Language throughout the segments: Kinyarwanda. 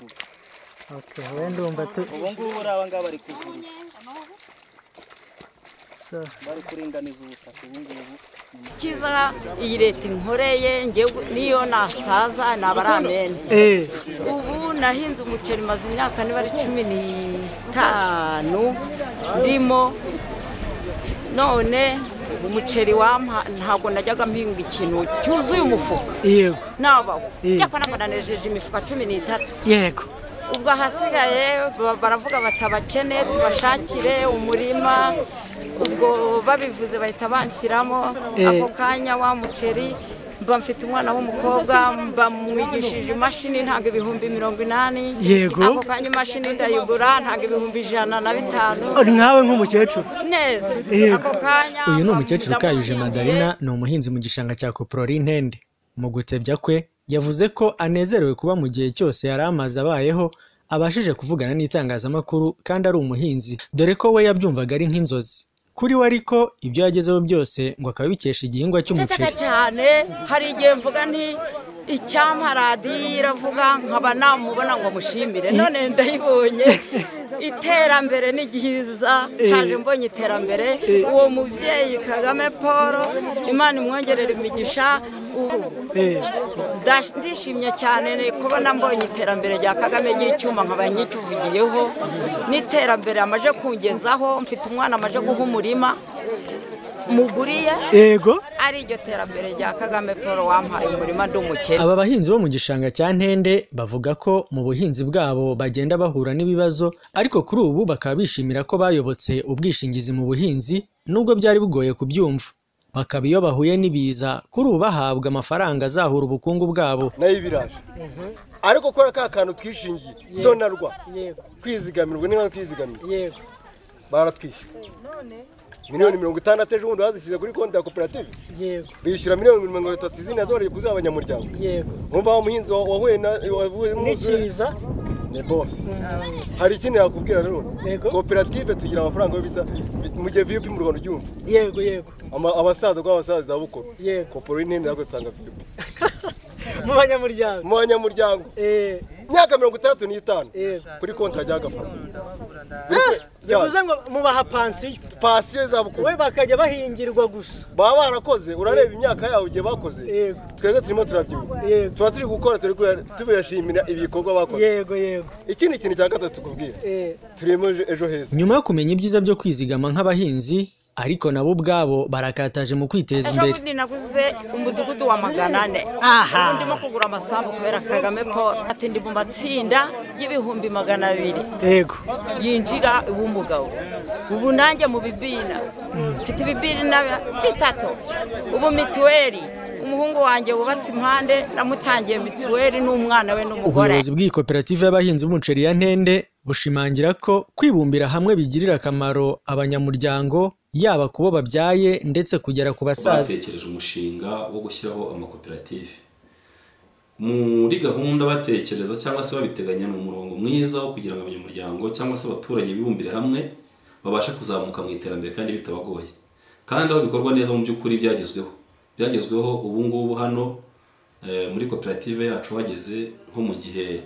kuvuga. Okay, wenda umva tu. Ubu ngubu aba ngaba bari kuvuga. So, Bari kuringaniza ubutaka ubu ngubu. Kiza iyi leta inkoreye ngewe niyo nasaza nabaramene. Ubu nahinze umuceri maze imyaka niba ari 15 ndimo none umuceri wampa ntago najyaga mpinga ikintu cyuzuye umufuka. Yego. Nabaho. Cyakwa nakonanejeje imifuka 13. Yego. Ubwo hasigaye baravuga batabakene tubashakire umurima ubwo babivuze bahita banshyiramo ako kanya wa muceri mba mfite umwana w'umukobwa bamwigishije imashini ntago ibihumbi 80. Yego. Ako kanya imashini ndayigura ntago ibihumbi 105. Ari nkawe nk'umukecuru. Neza. Ako kanya uyu ni umukecuru Kayuje Madalina ni umuhinzi mu gishanga cya Koporori Ntende. Mu gutebya kwe yavuze ko anezerewe kuba mu gihe cyose yari amaze abayeho abashije kuvugana n'itangazamakuru kandi ari umuhinzi dore ko we yabyumvaga ari nk'inzozi. Kuri we ariko ibyo yagezeho byose ngo akabikesha igihingwa cy'umuceri. Cyane hari igihe mvuga nti icyampa radiyo iravuga nkaba namubona ngo mushimire none ndayibonye. Iterambere ni gihiza cyaje mbonye iterambere uwo mubyeyi Kagame Paul Imana imwongerera imigisha ndishimye cyane kubona mbonye iterambere rya Kagame ry'icyuma nkaba nyicuvugiyeho n'iterambere amaje kungezaho mfite umwana amaje guha umurima muguriye. Yego. Ari iryo terambere rya Kagame Paul wampaye umurima ndumukene. Aba bahinzi bo mu gishanga cya Ntende bavuga ko mu buhinzi bwabo bagenda bahura n'ibibazo ariko kuri ubu bakaba bishimira ko bayobotse ubwishingizi mu buhinzi nubwo byari bugoye kubyumva. Bakaba iyo bahuye n'ibiza kuri ubu bahabwa amafaranga azahura ubukungu bwabo. Nayo ibiraje. Ariko kora ka kantu twishingiye sonarwa. Yego. Kwizigamirwa n'inka kwizigamira. Yego. Baratwishe. Miliyoni 60 ejo bundi bazisize kuri konti ya koperative. Yego. Bishyura miliyoni 30 zina dore kuzaba abanyamuryango. Yego. Umva umuhinzi wahuye n'ikiza ne boss. Hari ikindi yakubwira rero. Koperative tugira amafaranga yo bita mu gihe VIP mu Rwanda cyumva. Yego yego. Abasaza kw'abasaza bukuru. Yego. Koporori Ntende yakotanga VIP. Mu banyamuryango. Mu banyamuryango. Myaka 65 kuri konti ajya agafaranga. Bivuze ngo mubaha pansiyo zabukuru. We bakajya bahingirwa gusa. Baba barakoze urareba imyaka yawe igihe bakoze. Twebwe turimo turabyibuka. Tuba turi gukora tubiyashimira ibikorwa bakoze. Yego yego. Ikindi kintu cya gatatu kubwira. Turimo ejo heza. Nyuma yo kumenya ibyiza byo kwizigama nk'abahinzi ariko nabo ubwabo barakataje mu kwiteza imbere. Ejo naguze umudugudu wa 400. Ndimo kugura amasambu kubera Kagame Paul ati ndi mu matsinda y'ibihumbi 200. Yego. Yinjira uw'umugabo. Ubu nanjye mu bibina. Mfite ibibina bitatu. Ubu mituweli umuhungu wanjye wubatse impande namutangiye mituweli n'umwana we n'umugore. Ubuyobozi bw'iyi koperative y'abahinzi b'umuceri ya Ntende bushimangira ko kwibumbira hamwe bigirira akamaro abanyamuryango yaba kubo babyaye ndetse kugera ku basaza. Batekereje umushinga wo gushyiraho amakoperative muri gahunda batekereza cyangwa se babiteganya mu murongo mwiza wo kugira ngo abanyamuryango cyangwa se abaturage bibumbire hamwe babashe kuzamuka mu iterambere kandi bitabagoye kandi aho bikorwa neza mu by'ukuri byagezweho ubu ngubu hano muri koperative yacu hageze nko mu gihe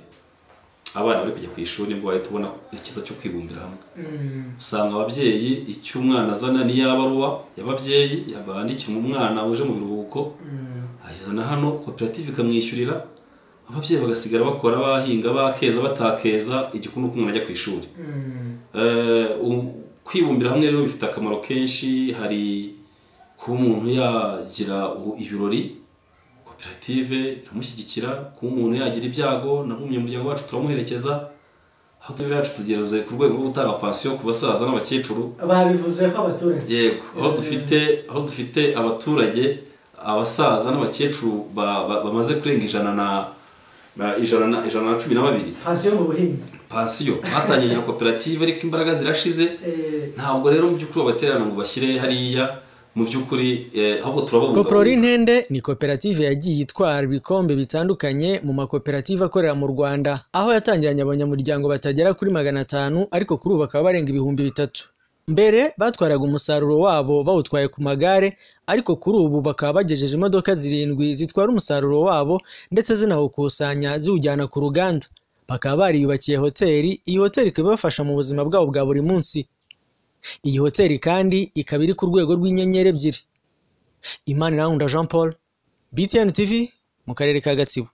abana bari kujya ku ishuri nibwo bahita ubona ikiza cyo kwibumbira hamwe. Usanga ababyeyi icyo umwana azana ni yabaruwa y'ababyeyi yabandikira umwana uje mu biruhuko ayizana hano koperative ikamwishyurira ababyeyi bagasigara bakora bahinga bakeza batakeza igikundi uko umuntu ajya ku ishuri. Kwibumbira hamwe rero bifite akamaro kenshi. Hari kuba umuntu yagira ibirori koperative iramushyigikira, kuba umuntu yagira ibyago nabwo umunyamuryango wacu turamuherekeza. Aho tuve yacu tugereze ku rwego rwo gutanga pansiyo ku basaza n'abakecuru. Babivuze ko abaturage. Yego, aho dufite abaturage abasaza n'abakecuru bamaze kurenga 112. Pansiyo mu buhinzi. Pansiyo batangiye koperative ariko imbaraga zirashize. Ntabwo rero mu by'ukuri baterana ngo bashyire hariya mu by'ukuri ahubwo turababunga. Koporori Ntende ni koperative yagiye itwara ibikombe bitandukanye mu makoperative akorera mu Rwanda aho yatangiranye abanyamuryango batagera kuri 500 ariko kuri ubu bakaba barenga 3000. Mbere batwaraga umusaruro wabo bawutwaye ku magare ariko kuri ubu bakaba bagejeje imodoka 7 zitwara umusaruro wabo ndetse zinawukusanya ziwujyana ku ruganda. bakaba bariyubakiye hoteli. Iyi hoteli ikaba ibafasha mu buzima bwabo bwa buri munsi. Iyi hoteli kandi ikaba iri ku rwego rw'inyenyeri 2. Imanirankunda Jean Paul, BTN TV, mu karere ka Gatsibo.